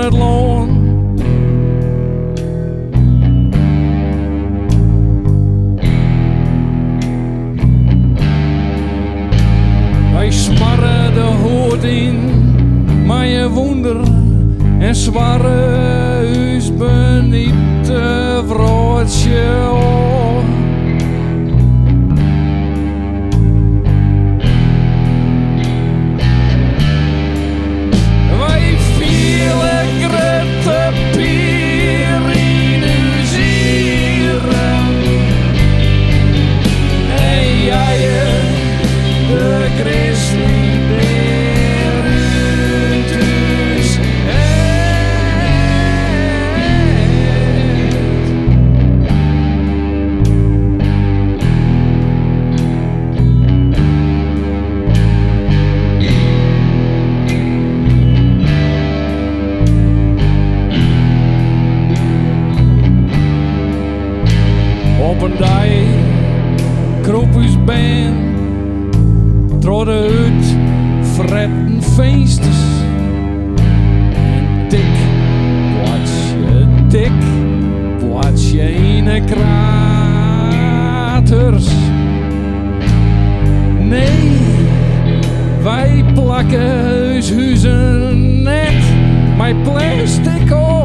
het loon. Wij smarren de hoed in, maar je wonder en zwarre huis beniet de vrootje. Wij vielen grote pier in uw zieren. En jij de grizzly beer uit huis. Op een dag kroop ons been door de hut, fretten feestjes. En dik plaats je in de kraters. Nee, wij plakken huizen net met plastic op.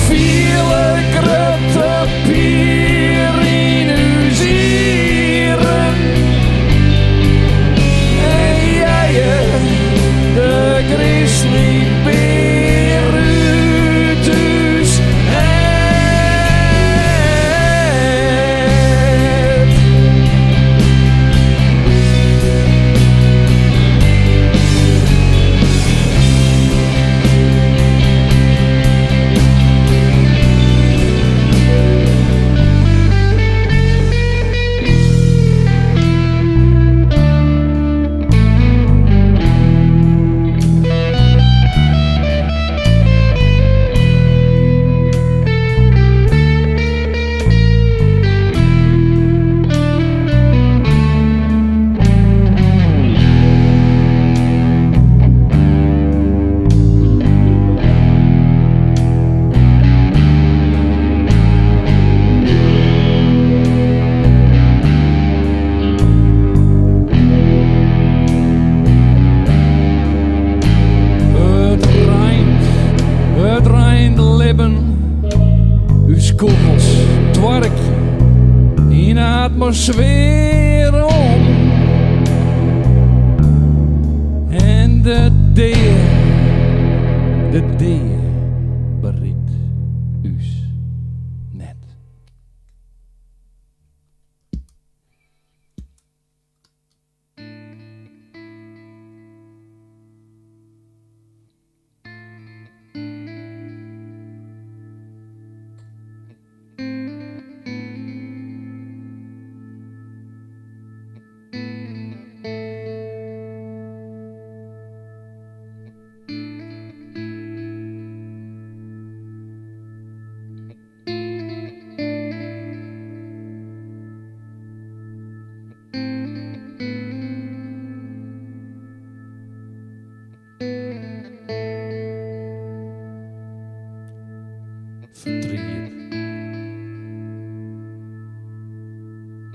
Vielen grote pier in uw zieren. En jij de grizzly beer uit huis. Uw kogels twerk in de atmosfeer om. En de deer beriet us net.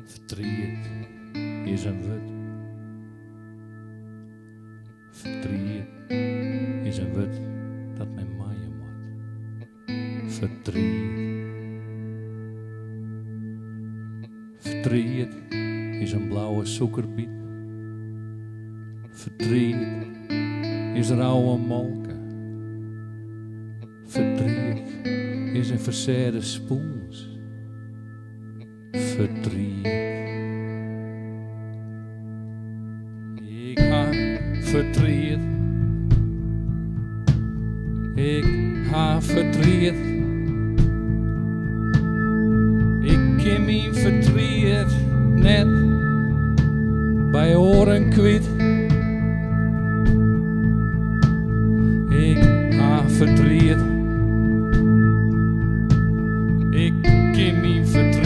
Verdriet is een wut. Verdriet is een wut dat met maaien moet. Verdriet is een blauwe suikerbiet. Verdriet is rauwe molken. Verdriet is een verzerde spoens. Verdriet. Ik ha verdriet. Ik ha verdriet. Ik ken mijn verdriet net bij oren kwijt. Ik ha verdriet. Ik ken mijn verdriet.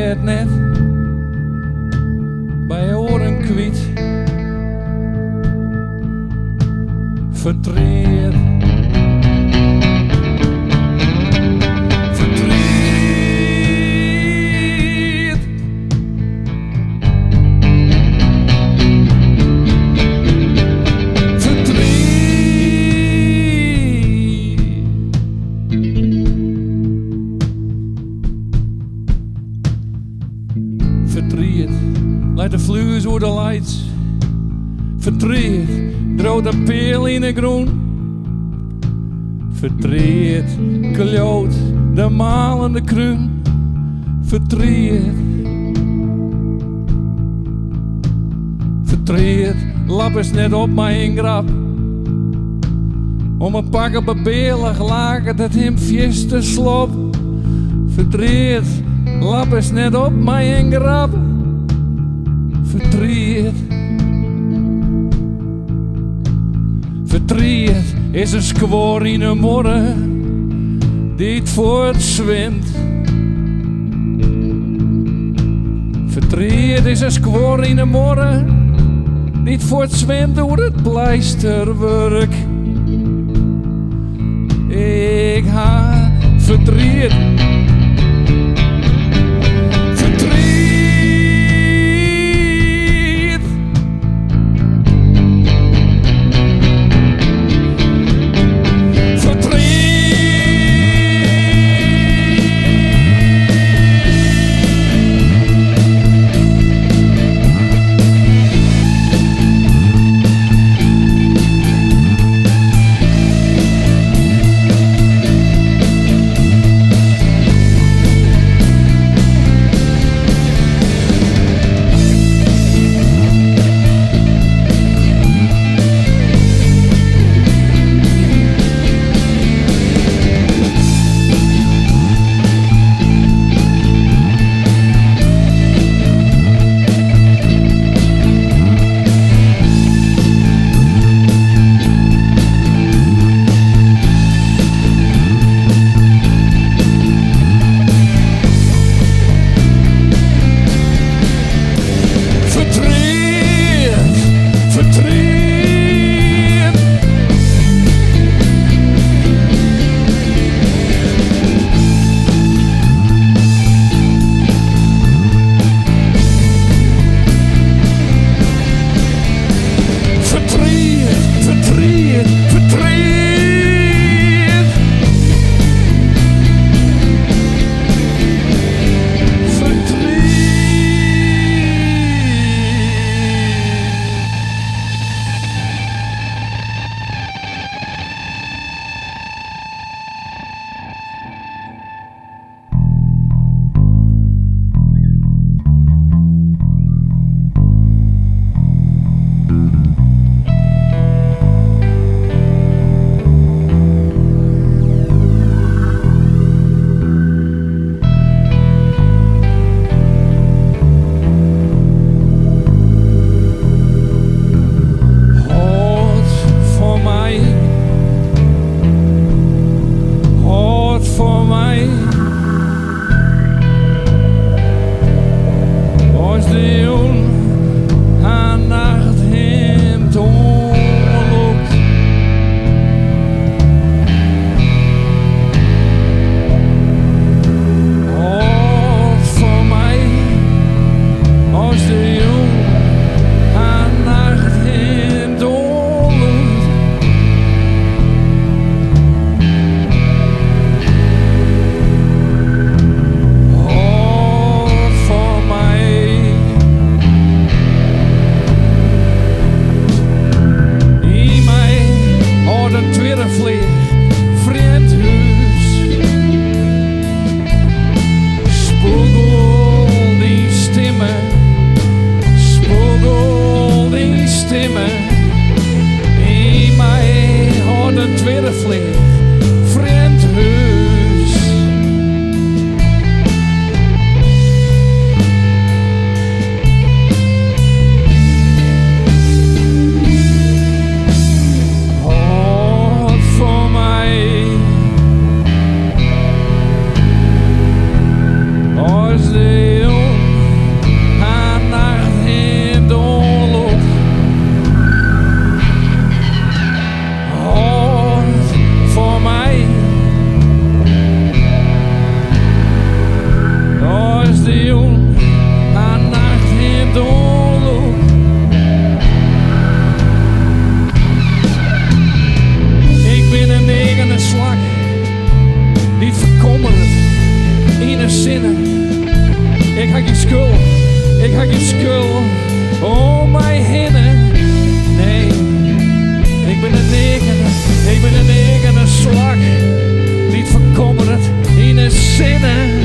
het net bij oren kwiet. Verdriet. Verdriet, laat de vluis door de lights. Verdriet, droog de peel in de groen. Verdriet, kloot de malende kruin. Verdriet, verdriet, lap eens net op mijn grap. Om een pakken bebelig lagen dat hem fieste slop. Verdriet, lap eens net op mijn grap. Verdriet. Verdriet is een skwoor in een morgen die het voortzwimt. Verdriet is een skwoor in een morgen die het voortzwimt door het pleisterwerk. Ik ha verdriet. Ik heb geen schuld om mij heen. Nee, ik ben een negende slag. Niet verkommerd in een zinnen.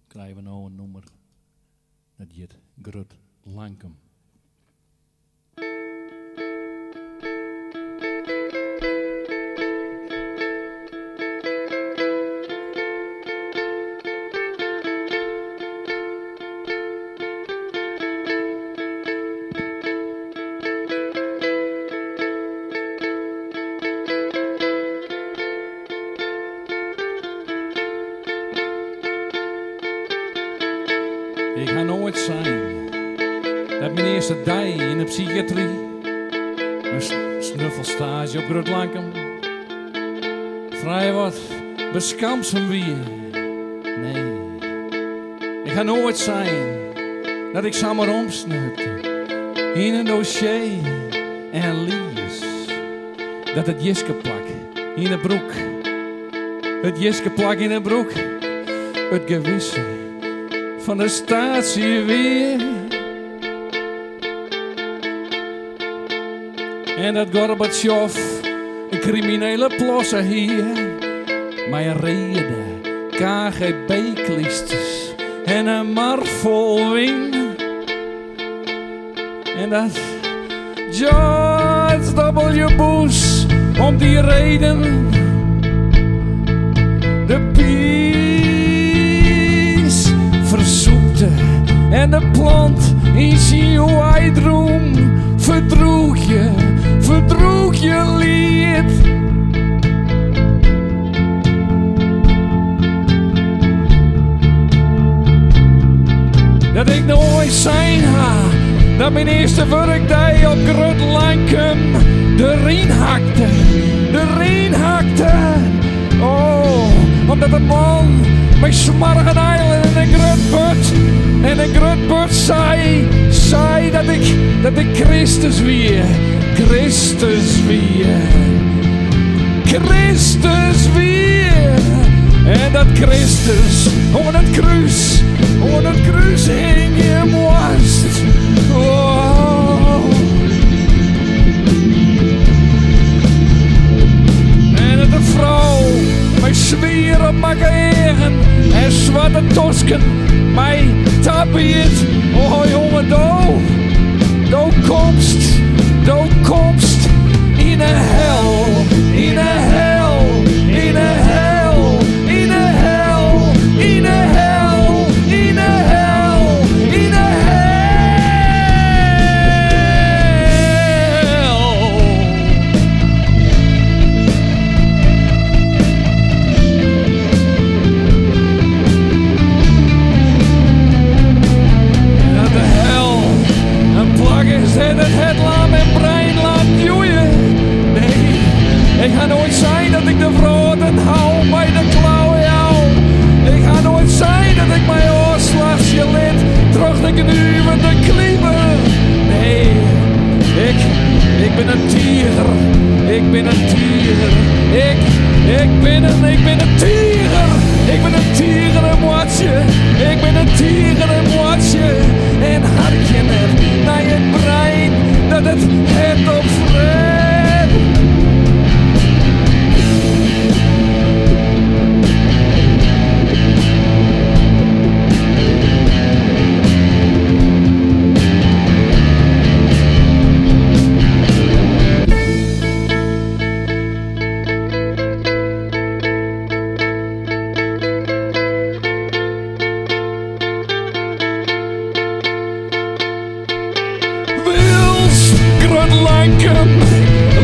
Krijgen we nou een nummer dat heet Grut Lankum. Ik ga nooit zijn dat mijn eerste dag in de psychiatrie, een snuffelstage op Grut Lankum, vrij wat beskamsen weer. Nee, ik ga nooit zijn dat ik samen omsnupte in een dossier en lies. Dat het jiskeplak in de broek, het jiskeplak in de broek, het gewisse van de statie weer. En dat Gorbachev een criminele plossen hier, maar een reden, KGB-klisters en een mar vol wing. En dat George W. Bush om die reden de peace verzoekte en de plant in zijn white room verdroeg je lied. Dat ik nooit zijn ha, dat mijn eerste werkdag op Grut Lankum de Rijn hakte. Oh, omdat een man met smargen eilen en een grutput zei dat ik Christus weer. En dat Christus onder het kruis hing je moest. Oh. En dat de vrouw met zwier op mijn eigen en zwarte tosken mij tapiet. Oh jongen, do komst in een hel, in een hel, in een hel, in een hel, in een hel, in een hel, in een hel. En dat de hel een plak is en het laat mijn brein laat joeien. Nee, ik ga nooit zijn dat knuvende klimmen. Nee, ik ben een tiger. Ik ben een tiger. Ik ben een tiger. Ik ben een tiger en watje. Ik ben een tiger en watje. En hartje net naar je brein dat het het opvreet.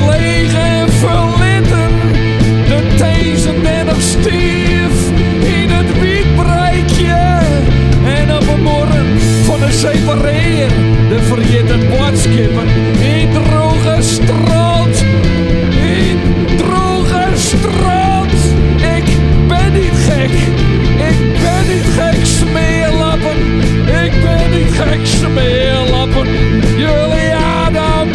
Leeg en verlitten, de tezen en nog stief in het wietbreikje. En op een morgen van de separeer, de verjette bordskippen in droge strand. In droge strand. Ik ben niet gek, ik ben niet gek, smeerlappen. Ik ben niet gek, smeerlappen. Jullie Adam.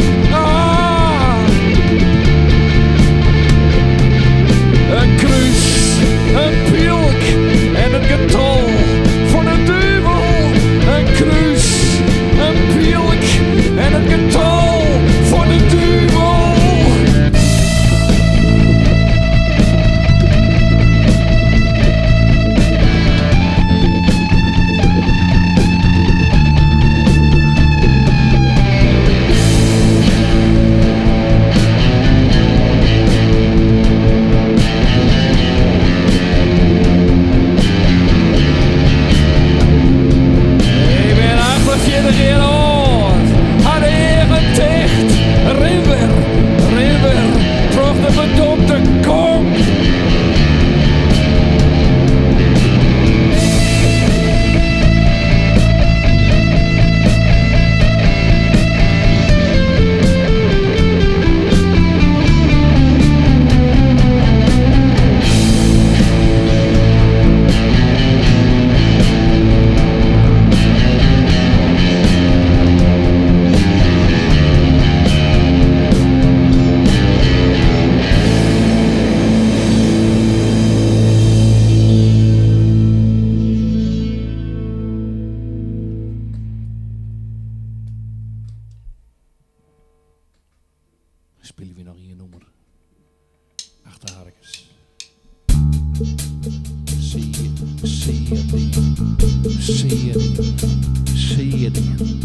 Een kruis, een pielk en een getal van een duivel. Een kruis, een pielk en een getal van een duivel. Spelen we nog hier nummer. Achterharkers. Zie je dingen.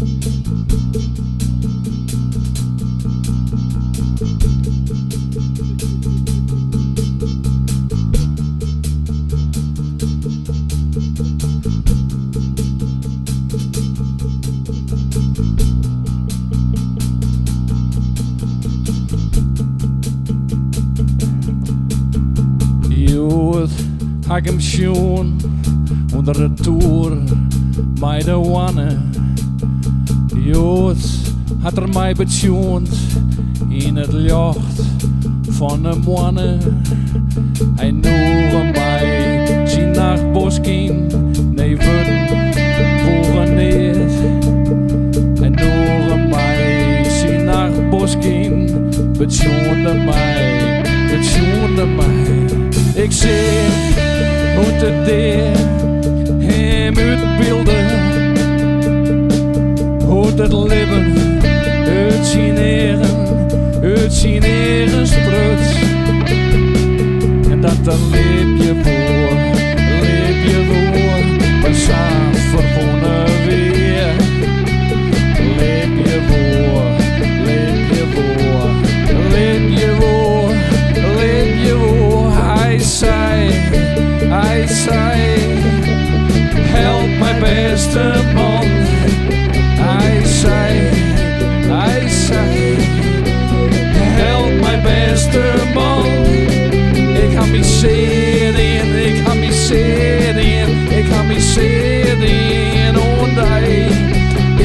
Ik hem schoon onder de toer bij de wanne. Jood had er mij betjoend in het licht van de manne. Hij noeg mij zijn nachtboskin neven boven neer. Hij noeg mij zijn nachtboskin betjoende mij. Ik zeg hoe het deed hem uitbeelden, hoe het leven uit zijn eigen sprut. En dat dan leef je voor, maar samen verwonnen weer. Leef je voor, Hij zei, help mijn beste man. Hij zei, help mijn beste man. Ik ga me zitten, ik ga me zitten, ik ga me zitten, oh nee.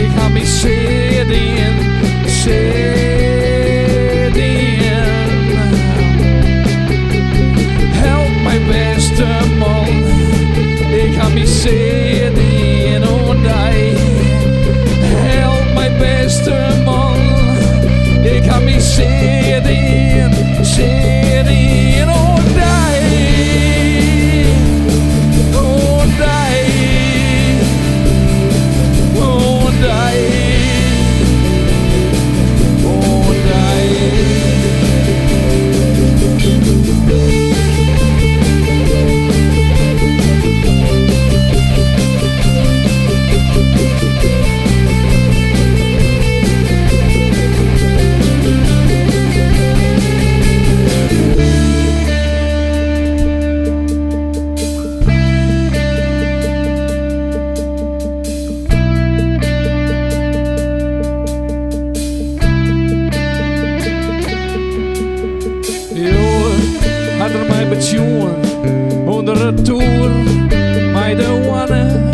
Ik ga me zitten, help mijn beste man. Ik ga me zitten, oh nee. tour met de wanne.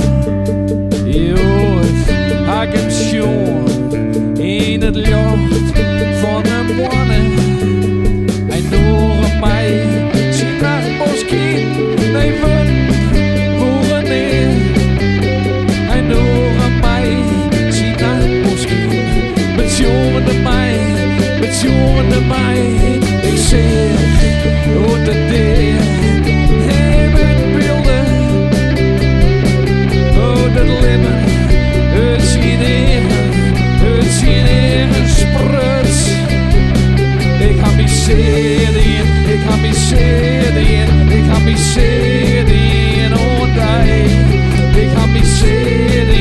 Jood, ik hem schoon in het licht van een wanne. En door mij zien naar het bos kind, nee voeren neer. En door mij zien naar het bos kind, met jongen mij, ik zeg hoe de deur. Ik ga me zitten in ondij. Ik ga me zitten.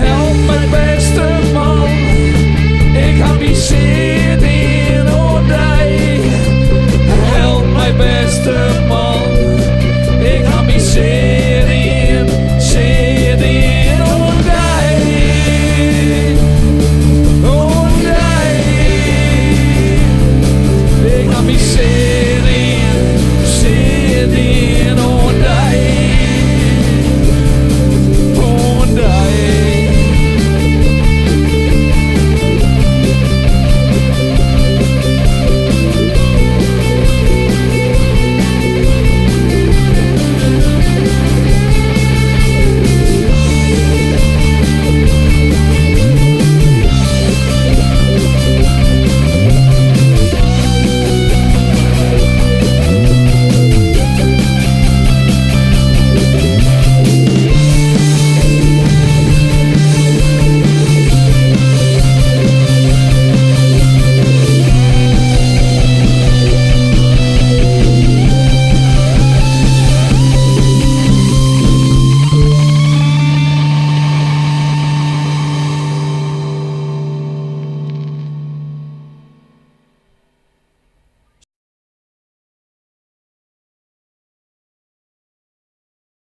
Help me beste man. Ik ga me zitten.